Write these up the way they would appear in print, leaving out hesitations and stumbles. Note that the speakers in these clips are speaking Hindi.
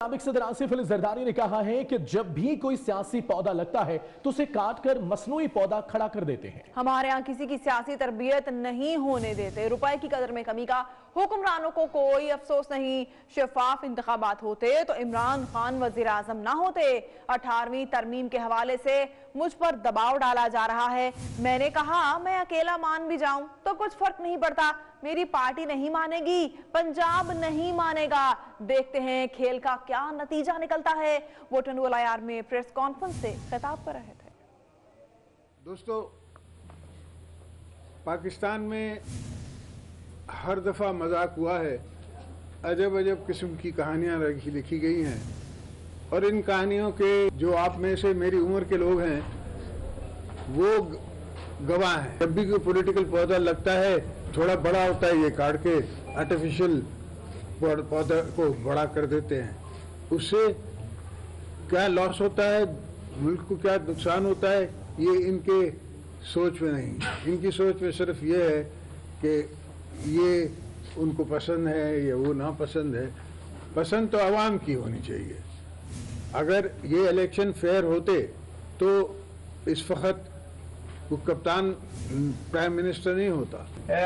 साबिक सदर आसिफ अली जरदारी ने कहा है कि जब भी कोई सियासी पौधा लगता है तो उसे काटकर मसनूई पौधा खड़ा कर देते हैं। हमारे यहाँ किसी की सियासी तरबियत नहीं होने देते। रुपए की कदर में कमी का हुक्मरानों को कोई अफसोस नहीं। शफाफ इंतखाबात होते तो इमरान खान वजीर आजम ना होते। 18वीं तरमीम के हवाले से मुझ पर दबाव डाला जा रहा है। मैंने कहा मैं अकेला मान भी जाऊं तो कुछ फर्क नहीं पड़ता। मेरी पार्टी नहीं मानेगी, पंजाब नहीं मानेगा। देखते हैं खेल का क्या नतीजा निकलता है। वो टंडवालायार में प्रेस कॉन्फ्रेंस से खिताब कर रहे थे। दोस्तों, पाकिस्तान में हर दफ़ा मजाक हुआ है, अजब अजब किस्म की कहानियां लिखी गई हैं और इन कहानियों के जो आप में से मेरी उम्र के लोग हैं वो गवाह हैं। जब भी कोई पॉलिटिकल पौधा लगता है थोड़ा बड़ा होता है, ये काट के आर्टिफिशियल पौधा को बड़ा कर देते हैं। उससे क्या लॉस होता है, मुल्क को क्या नुकसान होता है, ये इनके सोच में नहीं। इनकी सोच में सिर्फ ये है कि ये उनको पसंद है या वो नापसंद है। पसंद तो आवाम की होनी चाहिए। अगर ये इलेक्शन फेयर होते तो इस वक्त वो कप्तान प्राइम मिनिस्टर नहीं होता।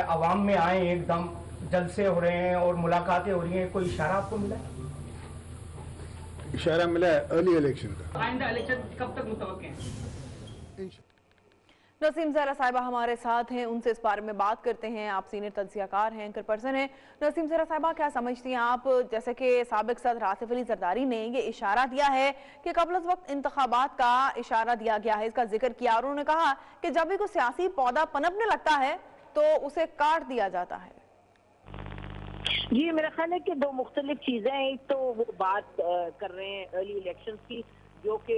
अवाम में आए, एकदम जलसे हो रहे हैं और मुलाकातें हो रही हैं, कोई इशारा आपको मिला है? इशारा मिला है अर्ली इलेक्शन का। आइंदा इलेक्शन कब तक मुतवक्के हैं? नसीम ज़हरा साहिबा हमारे साथ हैं, उनसे इस बारे में बात करते हैं। आप सीनियर तज्ज़ियाकार हैं, एंकर पर्सन हैं। नसीम ज़हरा साहिबा, क्या समझती हैं आप, जैसे कि साबिक सदर आसिफ अली जरदारी ने ये इशारा दिया है कि कबल वक्त इंतखाबात का इशारा दिया गया है, इसका जिक्र किया और उन्होंने कहा कि जब भी कोई सियासी पौधा पनपने लगता है तो उसे काट दिया जाता है। जी, मेरा ख्याल है कि दो मुख्तलिफ चीज़ें हैं। एक तो वो बात कर रहे हैं अर्ली इलेक्शन की, जो कि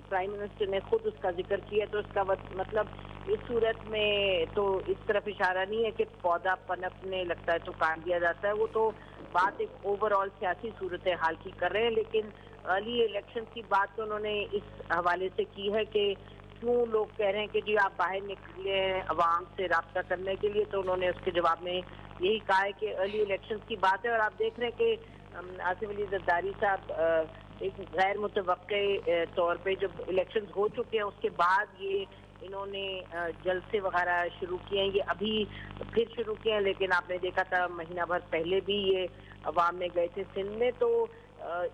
प्राइम मिनिस्टर ने खुद उसका जिक्र किया, तो इसका मतलब इस सूरत में तो इस तरफ इशारा नहीं है कि पौधा पनपने लगता है तो काट दिया जाता है। वो तो बात एक ओवरऑल सियासी सूरत हाल की कर रहे हैं। लेकिन अर्ली इलेक्शन की बात तो उन्होंने इस हवाले से की है कि क्यों लोग कह रहे हैं कि जी आप बाहर निकले हैं अवाम से रब्ता करने के लिए, तो उन्होंने उसके जवाब में यही कहा है कि अर्ली इलेक्शन की बात है। और आप देख रहे हैं कि आसिफ अली जरदारी साहब एक गैर मुतवक्के तौर पे जब इलेक्शंस हो चुके हैं उसके बाद ये इन्होंने जलसे वगैरह शुरू किए हैं। ये अभी फिर शुरू किए हैं, लेकिन आपने देखा था महीना भर पहले भी ये अवाम में गए थे सिंध में। तो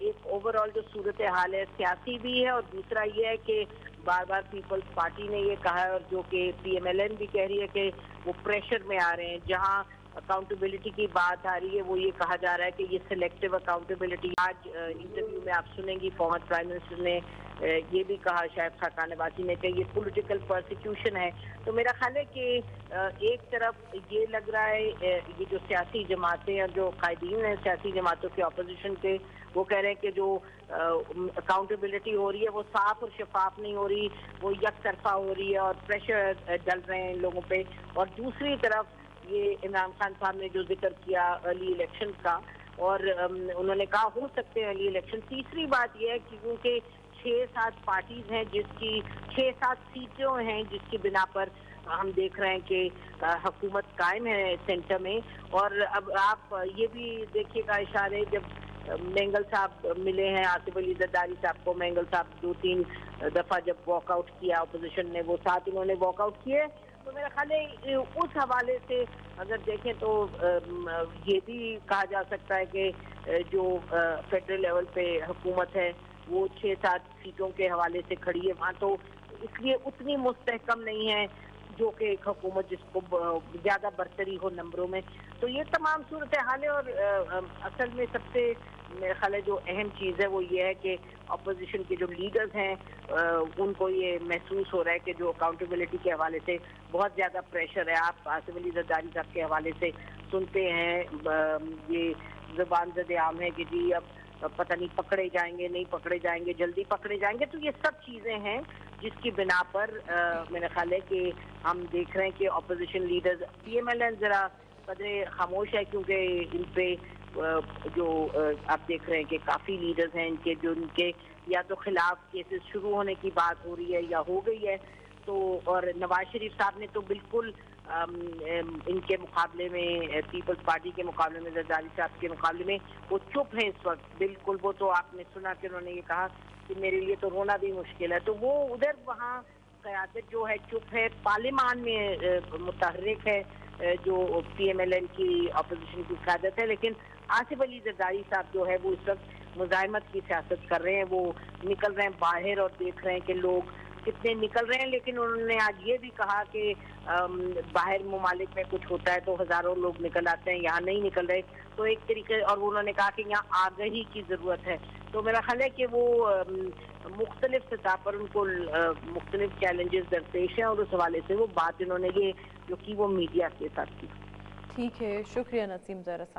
एक ओवरऑल जो सूरत हाल है सियासी भी है, और दूसरा ये है कि बार बार पीपल्स पार्टी ने ये कहा है और जो कि PMLN भी कह रही है कि वो प्रेशर में आ रहे हैं। जहाँ अकाउंटेबिलिटी की बात आ रही है वो ये कहा जा रहा है कि ये सिलेक्टिव अकाउंटेबिलिटी। आज इंटरव्यू में आप सुनेंगी फॉर्मर प्राइम मिनिस्टर ने ये भी कहा, शायद खाकान नवाज़ी ने, कि ये पॉलिटिकल परसिक्यूशन है। तो मेरा ख्याल है कि एक तरफ ये लग रहा है ये जो सियासी जमातें और जो कायदीन हैं सियासी जमातों के अपोजिशन के, वो कह रहे हैं कि जो अकाउंटेबिलिटी हो रही है वो साफ और शफाफ नहीं हो रही, वो एक तरफा हो रही है और प्रेशर डल रहे हैं लोगों पे। और दूसरी तरफ ये इमरान खान साहब ने जो जिक्र किया अर्ली इलेक्शन का, और उन्होंने कहा हो सकते हैं अर्ली इलेक्शन। तीसरी बात यह है कि क्योंकि 6-7 पार्टीज हैं जिसकी 6-7 सीटें हैं जिसकी बिना पर हम देख रहे हैं कि हुकूमत कायम है सेंटर में। और अब आप ये भी देखिएगा इशारे, जब मेंगल साहब मिले हैं आसिफ अली जरदारी साहब को, मेंगल साहब 2-3 दफा जब वॉकआउट किया अपोजिशन ने, वो साथ इन्होंने वॉकआउट किए। तो मेरा ख्याल है उस हवाले से अगर देखें तो ये भी कहा जा सकता है कि जो फेडरल लेवल पे हुकूमत है वो 6-7 सीटों के हवाले से खड़ी है वहाँ, तो इसलिए उतनी मुस्तहकम नहीं है जो कि एक हुकूमत जिसको ज़्यादा बरतरी हो नंबरों में। तो ये तमाम सूरत हाल है। और असल में सबसे मेरे ख्याल है जो अहम चीज़ है वो ये है कि अपोजिशन के जो लीडर्स हैं उनको ये महसूस हो रहा है कि जो अकाउंटेबिलिटी के हवाले से बहुत ज़्यादा प्रेशर है। आप आसिफ अली जरदारी साहब के हवाले से सुनते हैं ये ज़ुबान ज़द आम है कि जी अब पता नहीं पकड़े जाएंगे नहीं पकड़े जाएंगे, जल्दी पकड़े जाएंगे। तो ये सब चीज़ें हैं जिसकी बिना पर मेरा ख्याल है कि हम देख रहे हैं कि अपोजिशन लीडर्स PMLN ज़रा कदरे खामोश है, क्योंकि इन पे जो आप देख रहे हैं कि काफ़ी लीडर्स हैं इनके जो उनके या तो खिलाफ केसेस शुरू होने की बात हो रही है या हो गई है। तो और नवाज शरीफ साहब ने तो बिल्कुल इनके मुकाबले में, पीपल्स पार्टी के मुकाबले में, जरदारी साहब के मुकाबले में वो चुप है इस वक्त बिल्कुल। वो तो आपने सुना कि उन्होंने ये कहा कि मेरे लिए तो रोना भी मुश्किल है। तो वो उधर वहाँ क़यादत जो है चुप है, पार्लियामान में मुतहर्रिक है जो PMLN की अपोजिशन की क़यादत है, लेकिन आसिफ अली जरदारी साहब जो है वो इस वक्त मुज़ाहिमत की सियासत कर रहे हैं। वो निकल रहे हैं बाहर और देख रहे हैं कि लोग कितने निकल रहे हैं, लेकिन उन्होंने आज ये भी कहा कि बाहर ममालिक में कुछ होता है तो हज़ारों लोग निकल आते हैं, यहाँ नहीं निकल रहे। तो एक तरीके, और उन्होंने कहा कि यहाँ आगाही की ज़रूरत है। तो मेरा ख्याल है कि वो मुख्तलिफ सतह पर उनको मुख्तलिफ चैलेंजेस दरपेश हैं और उस हवाले से वो बात इन्होंने ये जो की वो मीडिया के साथ की। ठीक है, शुक्रिया नसीम ज़हरा साहब।